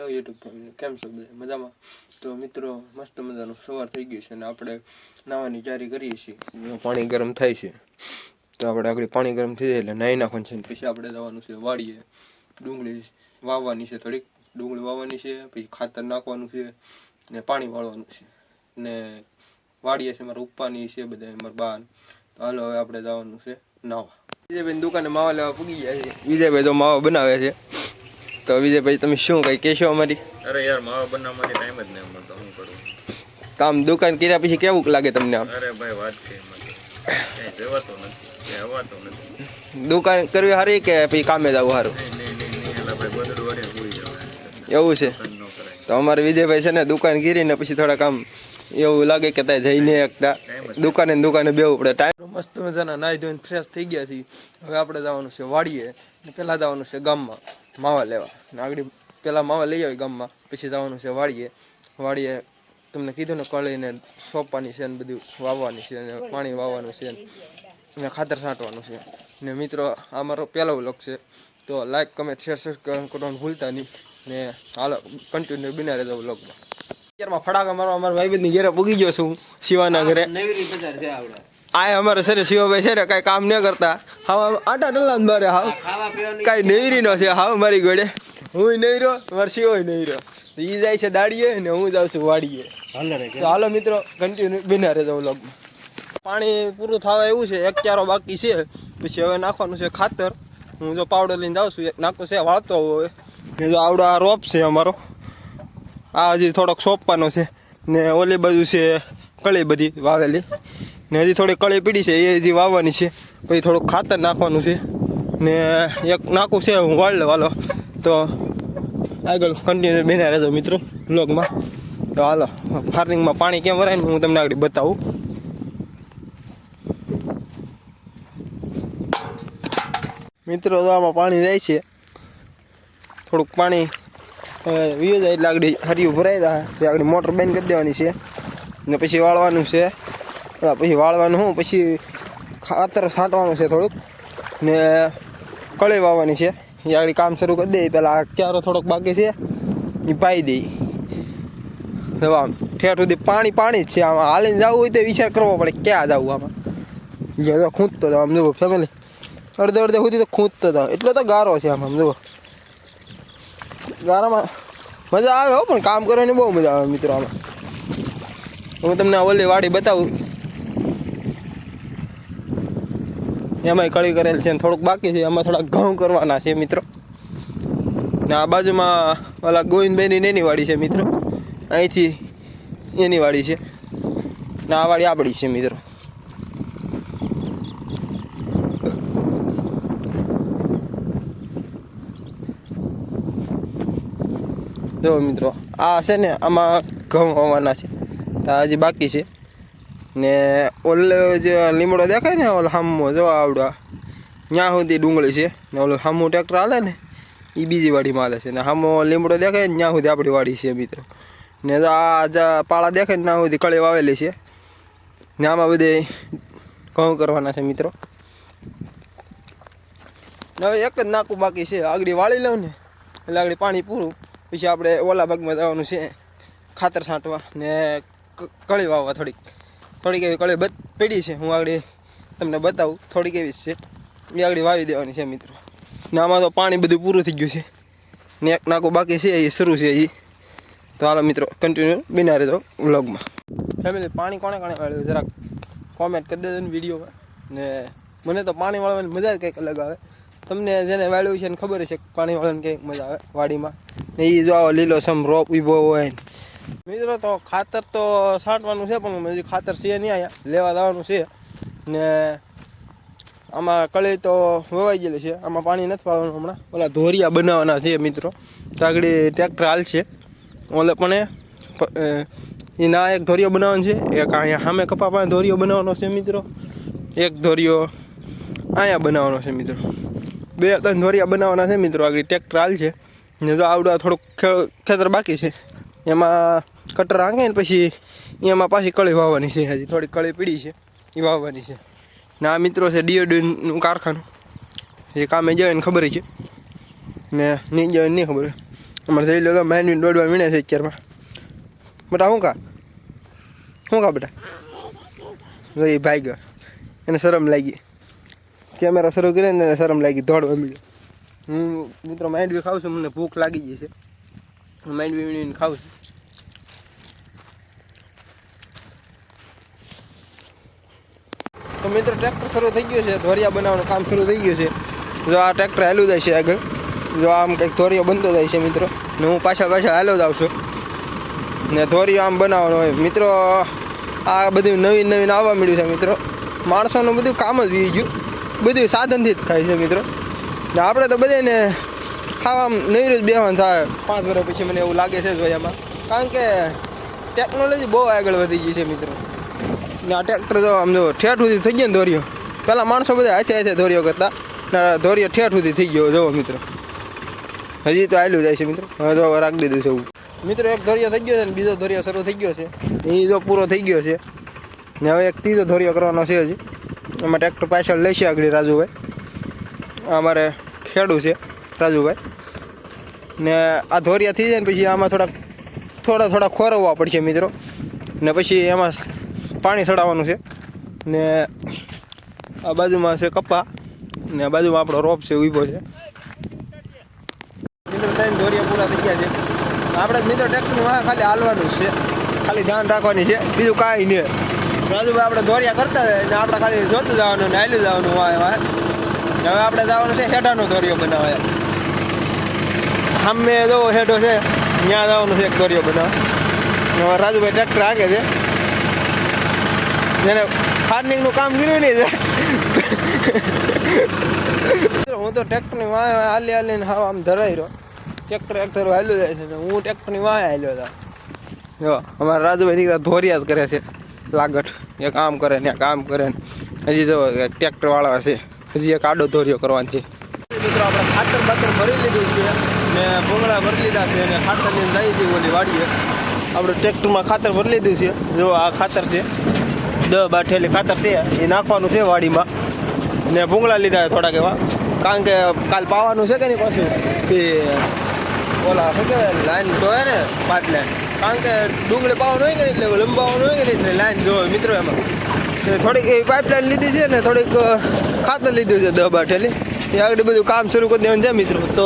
Hello YouTube family, કેમ છો બધા મજામાં? તો મિત્રો મસ્ત મજાનું સવાર થઈ ગયું છે અને આપણે નાવાની તૈયારી કરીએ છીએ. પાણી ગરમ થાય છે તો આપણે આગળ પાણી ગરમ થઈ જાય એટલે નાહી નાખવાનું છે. પછી આપણે જવાનું છે વાડીએ, ડુંગળી વાવવાની છે, થોડીક ડુંગળી વાવવાની છે, પછી ખાતર નાખવાનું છે ને પાણી વાળવાનું છે ને વાડીએ છે મારા ઉપવાની છે બધા મારા બાન. તો હાલો હવે આપણે જવાનું છે નાવા. વિજયભાઈ દુકાને માવા લેવા પૂગી ગયા છે. વિજયભાઈ તો માવા બનાવે છે. તો વિજયભાઈ તમે શું કઈ કહેશો અમારી? અરે યાર માવા બનાવવાની ટાઈમ જ નહીં મળતો, શું કરું? કામ દુકાન કર્યા પછી કેવું લાગે તમને? અરે ભાઈ વાત છે એમાં જવાતો નથી, હવાતો નથી. દુકાન કરવી સારી કે પછી કામે જવું સારું? એવું છે. તો અમારે વિજયભાઈ છે ને દુકાન કરીને પછી થોડા કામ એવું લાગે કે ત્યાં જઈને એકતા દુકાને બેવું પડે. ટાઈમ મસ્ત મજાના નાહી ધોઈને ફ્રેશ થઈ ગયા છીએ. હવે આપણે જવાનું છે વાડીએ, પહેલાં જવાનું છે ગામમાં માવા લેવા. આગળ પહેલાં માવા લઈ આવી ગામમાં, પછી જવાનું છે વાડીએ તમને કીધું ને કળીને સોંપવાની છે ને બધું વાવવાની છે અને પાણી વાવવાનું છે ને ખાતર છાંટવાનું છે. ને મિત્રો આ મારો પહેલો વ્લોગ છે, તો લાઈક કમેન્ટ શેર સબસ્ક્રાઈબ કરવાનું ભૂલતા નહીં. ને હાલો કન્ટિન્યુ બિના રહેજો વ્લોગમાં. અત્યારમાં ફડાકા મારવા અમારા ભાઈબંધની ઘરે પૂગી ગયો છું, શિવાના ઘરે. આ અમારે છે ને શિવાભાઈ છે ને કાંઈ કામ ન કરતા, હા આટા ડલ્લા મારે હાવ કાંઈ નેવરી નો છે હાવ મારી ઘોડે. હું નહીં રહ્યો, મારો શિવો નહીં રહ્યો. એ જાય છે દાડીએ ને હું જાઉં છું વાડીએ. તો હાલો મિત્રો કન્ટિન્યુ બિના રહેજો વ્લોગમાં. પાણી પૂરું થવા એવું છે, એક ચારો બાકી છે, પછી હવે નાખવાનું છે ખાતર. હું જો પાવડર લઈને જાઉં છું, એક નાખું છે વાળતો હોય. જો આવડો આ રોપ છે અમારો, આ હજી થોડોક સોંપવાનો છે ને ઓલી બાજુ છે કળી બધી વાવેલી ને હજી થોડી કળી પીડી છે એ હજી વાવવાની છે. પછી થોડુંક ખાતર નાખવાનું છે ને એક નાખું છે હું વાળ લેવાલો. તો આગળ કન્ટિન્યુ બેના રહેજો મિત્રો વ્લોગમાં. તો હાલો ફાર્મિંગમાં પાણી કેમ ભરાય ને હું તમને આગળ બતાવું. મિત્રો તો આમાં પાણી જાય છે, થોડુંક પાણી વીએ જાય એટલે આગળ હરિયું ભરાઈ જાય. આગળ મોટર બંધ કરી દેવાની છે ને પછી વાળવાનું છે. પછી વાળવાનું હું પછી ખાતર છાંટવાનું છે થોડુંક ને કળી વાવવાની છે. એ આગળ કામ શરૂ કરી દે. પહેલાં ક્યારો થોડોક બાકી છે એ પાઈ દઈ. આમ ઠેઠ સુધી પાણી જ છે. આમાં હાલીને જવું હોય તો વિચાર કરવો પડે ક્યાં જવું. આમાં જો ખૂંચતો જાવ આમ જુઓ ફેમિલી, અડધે સુધી તો ખૂંચતો જાવ. એટલો તો ગારો છે આમ જુઓ. ગારામાં મજા આવે હો, પણ કામ કરવાની બહુ મજા આવે મિત્રો. આમાં હું તમને ઓલી વાડી બતાવું, એમાંય કળી કરેલ છે ને થોડુંક બાકી છે. એમાં થોડાક ઘઉં કરવાના છે મિત્રો. ને આ બાજુમાં ઓલા ગોવિંદભાઈની એની વાડી છે મિત્રો, અહીંથી એની વાડી છે ને આ વાડી આપણી છે મિત્રો. જો મિત્રો આ છે ને આમાં ઘઉં હોવાના છે, તો હજી બાકી છે. ને ઓલો જે લીમડો દેખાય ને ઓલો હામો જો આવડા ત્યાં સુધી ડુંગળી છે ને ઓલું હામું ટ્રેક્ટર હાલે ને એ બીજી વાડીમાં હાલે છે. ને હામો લીમડો દેખાય ને ત્યાં સુધી આપણી વાડી છે મિત્રો. ને આ પાળા દેખાય ને ત્યાં સુધી કળી વાવેલી છે ને આમાં બધે ઘઉં કરવાના છે મિત્રો. હવે એક જ નાકું બાકી છે, આગળ વાળી લઉં ને એટલે આગળ પાણી પૂરું. પછી આપણે ઓલા ભાગમાં જવાનું છે ખાતર છાંટવા ને કળી વાવવા. થોડીક એવી કળી પડી છે, હું આગળ તમને બતાવું. થોડીક એવી જ છે, એ આગળ વાવી દેવાની છે મિત્રો. ને આમાં તો પાણી બધું પૂરું થઈ ગયું છે ને એક નાકું બાકી છે એ શરૂ છે એ. તો હાલો મિત્રો કન્ટિન્યુ બિના રહેજો વ્લોગમાં. ફેમિલી પાણી કોણે વાળ્યું જરાક કોમેન્ટ કરી દેજો ને વિડીયોમાં. ને મને તો પાણી વાળવાની મજા જ કંઈક અલગ આવે. તમને જેને વાળ્યું છે ને ખબર છે પાણી વાળવાની કંઈક મજા આવે વાડીમાં. ને એ જો આવો લીલો સમ રોપ ઊભો હોય મિત્રો. તો ખાતર તો છાંટવાનું છે પણ હજી ખાતર છે નહીં, અહીંયા લેવા જવાનું છે. ને આમાં કળી તો વવાઈ ગયેલી છે, આમાં પાણી નથી પાડવાનું હમણાં. ઓલા ધોરિયા બનાવવાના છે મિત્રો. તો આગળ ટ્રેક્ટર હાલશે ઓલે પણ એ ના એક ધોરિયો બનાવવાનો છે, એક અહીંયા સામે કપા પાસે ધોરિયો બનાવવાનો છે મિત્રો, એક ધોરિયો અહીંયા બનાવવાનો છે મિત્રો. 2-3 ધોરિયા બનાવવાના છે મિત્રો. આગળ ટ્રેક્ટર હાલ છે ને જો આવડા થોડુંક ખેતર બાકી છે, એમાં કટર આંગે ને પછી એમાં પાછી કળી વાવવાની છે. હજી થોડી કળી પીડી છે એ વાવવાની છે. ને આ મિત્રો છે ડીઓડીનું કારખાનું, એ કામે જાય ને ખબર છે ને નહીં જાય નહીં ખબર. અમારે જઈ લો માઇન્ડ દોડવા વીણે છે અત્યારમાં. બેટા શું કા બેટા એ ભાઈ ગયો, એને શરમ લાગી, કેમેરા શરૂ કરીને એને શરમ લાગી, દોડવા મળ્યો. હું મિત્રો માંડવી ખાઉં છું, મને ભૂખ લાગી ગઈ છે, હું માંડવી વીણીને ખાઉં છું. તો મિત્રો ટ્રેક્ટર શરૂ થઈ ગયું છે, ધોરિયા બનાવવાનું કામ શરૂ થઈ ગયું છે. જો આ ટ્રેક્ટર હાલ્યું જાય છે આગળ, જો આમ કંઈક ધોરિયો બનતો જાય છે મિત્રો, ને હું પાછળ હાલ્યો જ આવશું ને ધોરિયો આમ બનાવવાનો હોય મિત્રો. આ બધું નવીન આવવા મળ્યું છે મિત્રો, માણસોનું બધું કામ જ વી ગયું, બધું સાધનથી જ થાય છે મિત્રો. ને આપણે તો બધાને ખાવા આમ નવી રોજ બેવાનું થાય 5 વર્ષ પછી, મને એવું લાગે છે જોયામાં, કારણ કે ટેકનોલોજી બહુ આગળ વધી ગઈ છે મિત્રો. ને આ ટ્રેક્ટર જો આમ જો ઠેઠ સુધી થઈ ગયો ને ધોરિયો, પહેલાં માણસો બધા હાથે ધોરિયો કરતા, ને ધોરિયો ઠેઠ સુધી થઈ ગયો જોવો મિત્રો. હજી તો આવેલું જાય છે મિત્રો, હવે જો રાખી દીધું છે એવું મિત્રો. એક ધોરિયો થઈ ગયો છે ને બીજો ધોરિયો શરૂ થઈ ગયો છે, એ જો પૂરો થઈ ગયો છે ને હવે એક ત્રીજો ધોરિયો કરવાનો છે હજી. એમાં ટ્રેક્ટર પાછળ લેશે આગળ રાજુભાઈ, અમારે ખેડૂ છે રાજુભાઈ. ને આ ધોરિયા થઈ જાય ને પછી આમાં થોડા ખોરવવા પડશે મિત્રો, ને પછી એમાં પાણી ચડાવવાનું છે. ને આ બાજુમાં છે કપા, ને આ બાજુમાં આપણો રોપ છે ઊભો છે મિત્રો. 3 ધોરિયા પૂરા થઈ ગયા છે. આપણે મિત્રો ટ્રેક્ટરની વાહ ખાલી હાલવાનું છે, ખાલી ધ્યાન રાખવાની છે, બીજું કાંઈ નહીં. રાજુભાઈ આપણે ધોરિયા કરતા જાય ને આપણે ખાલી જોતું જવાનું ને હાલી જવાનું વાહ. હવે આપણે જવાનું છે હેઠાનો ધોરિયો બનાવવા. સામે જો હેઠો છે ત્યાં જવાનું છે એક ધોરિયો બનાવવા. હવે રાજુભાઈ ટ્રેક્ટર હાકે છે, જેને ફાર્મિંગનું કામ કર્યું નહીં. હું તો ટ્રેક્ટરની વાહ હાલીને હા આમ ધરાઈ રહ્યો, ટ્રેક્ટર એક ધરો હાલ્યું જાય છે ને હું ટ્રેક્ટરની વાહ હાલ્યો હતા. જો અમારા રાજુભાઈ નીકળ્યા ધોરિયા જ કરે છે, લાગટ એક આમ કરે ને એક આમ કરે ને. હજી જો ટ્રેક્ટર વાળા છે, હજી એક આડો ધોરિયો કરવાનો છે મિત્રો. આપણે ખાતર ભરી લીધું છે ને ભૂંગળા ભરી લીધા છે ને ખાતર લઈને જઈએ છીએ ઓલી વાડીએ. આપણે ટ્રેક્ટરમાં ખાતર ભરી લીધું છે, જો આ ખાતર છે 10-12 ઠેલી ખાતર છે, એ નાખવાનું છે વાડીમાં. ને ભૂંગળા લીધા થોડાક એવા, કારણ કે કાલ પાવાનું છે કે નહીં પાછું એ ઓલા શું કહેવાય લાઈન જોવે ને પાઇપલાઈન, કારણ કે ડુંગળી પાવાનું હોય કે નહીં એટલે લંબાવાનું હોય કે નહીં એટલે લાઈન જોવે મિત્રો. એમાં થોડીક એ પાઇપલાઈન લીધી છે ને થોડીક ખાતર લીધું છે 10-12 ઠેલી, એ આગળ બધું કામ શરૂ કરી દેવાનું છે મિત્રો. તો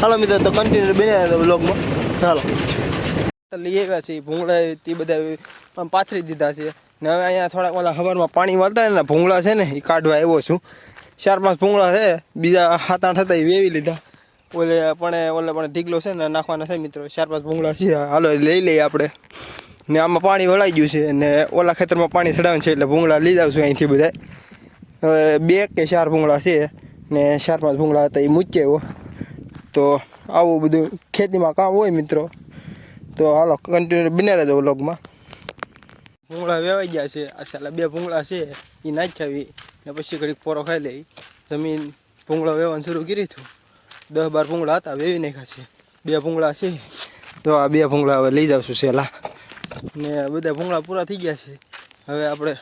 હાલો મિત્રો, તો કન્ટિન્યુ બન્યા હતા બ્લોગમાં. ચાલો લઈ આવ્યા છે ભૂંગળા, તે બધા આમ પાથરી દીધા છે. ને હવે અહીંયા થોડાક ઓલા હવારમાં પાણી વાળતા ને ભૂંગળા છે ને એ કાઢવા આવ્યો છું. 4-5 ભૂંગળા છે, બીજા 7-8 હતા એ વેવી લીધા. ઓલે પણ ઢીગલો છે ને નાખવાના છે મિત્રો. 4-5 ભૂંગળા છે, હાલો લઈ લઈએ આપણે. ને આમાં પાણી વળાઈ ગયું છે ને ઓલા ખેતરમાં પાણી ચડાવવાનું છે એટલે ભૂંગળા લઈ જાવશું અહીંથી બધા. હવે 2 કે 4 ભૂંગળા છે ને 4-5 ભૂંગળા હતા એ મૂકી આવ્યો. તો આવું બધું ખેતીમાં કામ હોય મિત્રો. તો હાલો કન્ટિન્યુ બને રહેજો વ્લોગમાં. ભૂંગળા વેવાઈ ગયા છે, આ સાલા 2 ભૂંગળા છે એ નાખ્યા ને પછી ઘડીક પોરો ખાઈ લઈ. જમીન ભૂંગળા વેવાનું શરૂ કર્યું હતું, 10-12 ભૂંગળા હતા વેવી નાખ્યા છે. 2 ભૂંગળા છે, તો આ 2 ભૂંગળા હવે લઈ જાવશું સેલા. ને બધા ભૂંગળા પૂરા થઈ ગયા છે, હવે આપણે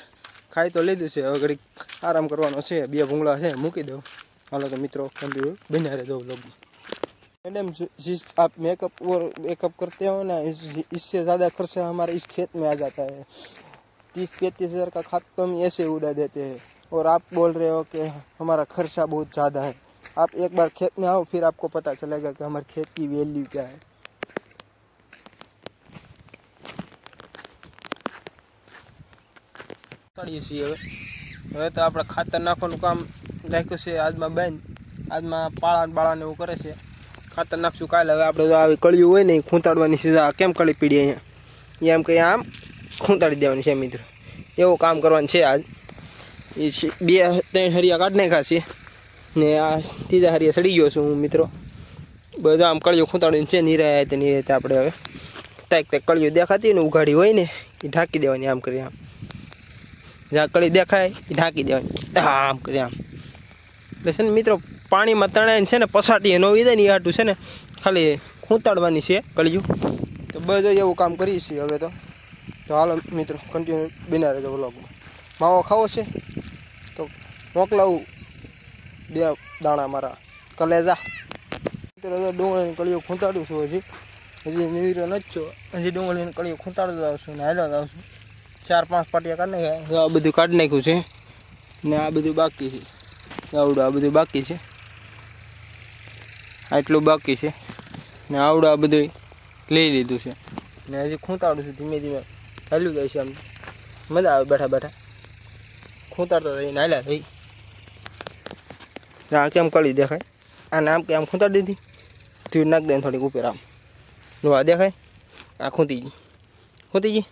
ખાઈ તો લીધું છે, હવે ઘડીક આરામ કરવાનો છે. 2 ભૂંગળા છે મૂકી દઉં. હાલો તો મિત્રો કન્ટિન્યુ બન્યા રહેજો વ્લોગમાં. मैडम जिस आप मेकअप करते हो ना, इससे ज़्यादा खर्चा हमारे इस खेत में आ जाता है. 30-35 हज़ार का खाद तो हम ऐसे उड़ा देते हैं और आप बोल रहे हो कि हमारा खर्चा बहुत ज़्यादा है. आप एक बार खेत में आओ, फिर आपको पता चलेगा कि हमारे खेत की वैल्यू क्या है. હવે તો આપણે ખાતર નાખવાનું કામ રાખ્યું છે આજમાં બેન. આજમાં બાળાને એવું કરે છે. ખાતર નાખશું કાલે. હવે આપણે જો આવી કળિયું હોય ને એ ખૂંતાડવાની છે. કેમ કળી પીડી અહીંયા એમ કંઈ આમ ખૂંતાડી દેવાની છે મિત્રો. એવું કામ કરવાનું છે આજ. એ 2-3 હરિયા કાઢી નાખ્યા છે ને આ 3જા હરિયા સડી ગયો છું હું મિત્રો. બધા આમ કળિયું ખૂંતાડીને છે નિરાયતે આપણે હવે તાક કળિયું દેખાતી ને ઉઘાડી હોય ને એ ઢાંકી દેવાની. આમ કરી આમ જ્યાં કળી દેખાય એ ઢાંકી દેવાની. હા આમ કરી આમ એટલે છે ને મિત્રો પાણીમાં તણાઈને છે ને પસાટીએ ન વિદે ને એ હાટું છે ને ખાલી ખૂંતાડવાની છે કળિયું. તો બધું એવું કામ કરીએ છીએ હવે તો હાલો મિત્રો કન્ટિન્યુ બના રહેજો વ્લોગમાં. માવો ખાવો છે તો મોકલાવું 2 દાણા મારા કલેજા. અત્યારે ડુંગળીની કળીઓ ખૂંટાડું છું હજી નીવીરો નથી છો હજી ડુંગળીની કળીઓ ખૂંટાડતો આવશું ને હાલ્યો આવશું 4-5 પાટિયા કાઢી નાખ્યા આ બધું કાઢી નાખ્યું છે ને આ બધું બાકી છે આવડું આ બધું બાકી છે આટલું બાકી છે ને આવડું આ બધું લઈ લીધું છે ને હજી ખૂંટાડું છું ધીમે ધીમે હાલ્યું જાય છે આમ મજા આવે બેઠા બેઠા ખૂંટાડતા થઈને હાલ્યા થઈ આ કેમ કળી દેખાય આને આમ કે આમ ખૂંટાડી દીધી તું નાખ દે થોડીક ઉપર આમ જો આ દેખાય આ ખૂંટી ગઈ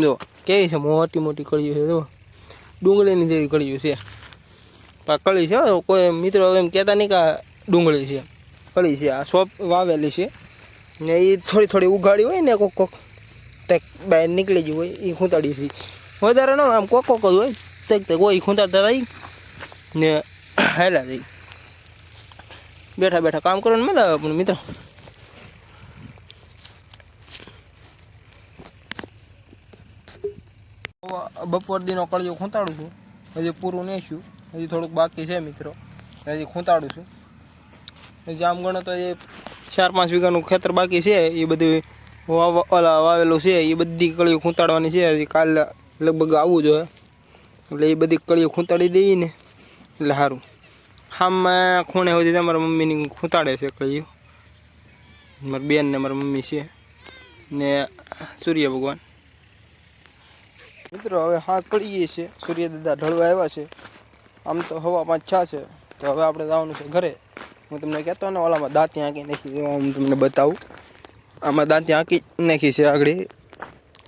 જો કેવી છે મોટી મોટી કળીઓ છે જો ડુંગળીની જેવી કળીઓ છે આ કળી છે કોઈ મિત્રો એમ કહેતા નહીં કે આ ડુંગળી છે કળી છે આ સોપ વાવેલી છે ને એ થોડી થોડી ઉગાડી હોય ને કોક કોક તે બહાર નીકળી ગઈ હોય એ ખૂંટાડી છે વધારે ન આમ કોક કોક જ હોય તે કોઈ ખૂંટાડતા રહી ને હાલા જઈ બેઠા બેઠા કામ કરવાનું મજા આવે પણ મિત્રો બપોર દીનો કળિયો ખૂંટાડું છું હજી પૂરું નહીં છું હજી થોડુંક બાકી છે મિત્રો હજી ખૂંટાડું છું હજી આમ ગણો તો એ 4-5 વીઘાનું ખેતર બાકી છે એ બધું ઓલા વાવેલું છે એ બધી કળીઓ ખૂંટાડવાની છે હજી કાલે લગભગ આવવું જોઈએ એટલે એ બધી કળીઓ ખૂંટાડી દઈએ ને એટલે સારું આમાં ખૂણે સુધી તમારા મમ્મીની ખૂંટાડે છે કળીઓ મારી બેન ને મારા મમ્મી છે ને સૂર્ય ભગવાન મિત્રો હવે હા કળીએ છે સૂર્ય દાદા ઢળવા આવ્યા છે આમ તો હવા 5-6 છે તો હવે આપણે જવાનું છે ઘરે હું તમને કહેતો ને ઓલામાં દાંતી આંકી નાખી હું તમને બતાવું આમાં દાંતી આંકી નાખી છે આગળ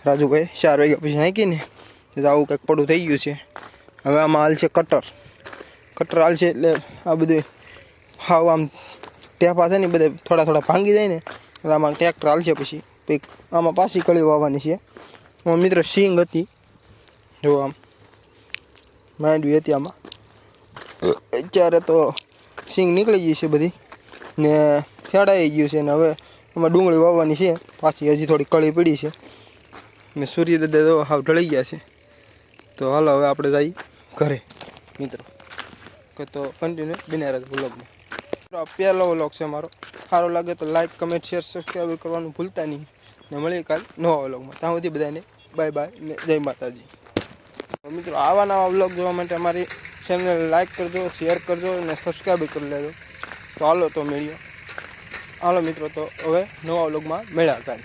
રાજુભાઈ 4 વાગ્યા પછી આંકીને આવું કંઈક પડું થઈ ગયું છે હવે આમાં હાલ છે કટર હાલ છે એટલે આ બધું હાવ આમ ટેપા છે ને બધે થોડા થોડા ભાંગી જાય ને એટલે આમાં ટ્રેક્ટર હાલ છે પછી આમાં પાછી કળી વાવવાની છે મિત્રો સિંગ હતી જો આમ માંડવી હતી આમાં અત્યારે તો સિંગ નીકળી ગઈ છે બધી ને ખેડાઈ ગયું છે ને હવે આમાં ડુંગળી વાવવાની છે પાછી હજી થોડી કળી પડી છે ને સૂર્યદાદા તો હાવ ઢળી ગયા છે તો હાલો હવે આપણે જઈએ ઘરે મિત્રો કે તો કન્ટિન્યુ બન્યા રહે વ્લોગમાં પહેલો વ્લોગ છે મારો સારો લાગે તો લાઈક કમેન્ટ શેર સબસ્ક્રાઈબ કરવાનું ભૂલતા નહીં ને મળીએ કાલ નવા વ્લોગમાં ત્યાં સુધી બધાને બાય બાય ને જય માતાજી મિત્રો આવા નવા વ્લોગ જોવા માટે અમારી ચેનલને લાઈક કરજો શેર કરજો અને સબસ્ક્રાઈબ કરી લેજો તો હાલો તો મળીએ હાલો મિત્રો તો હવે નવા વ્લોગમાં મળ્યા કાલે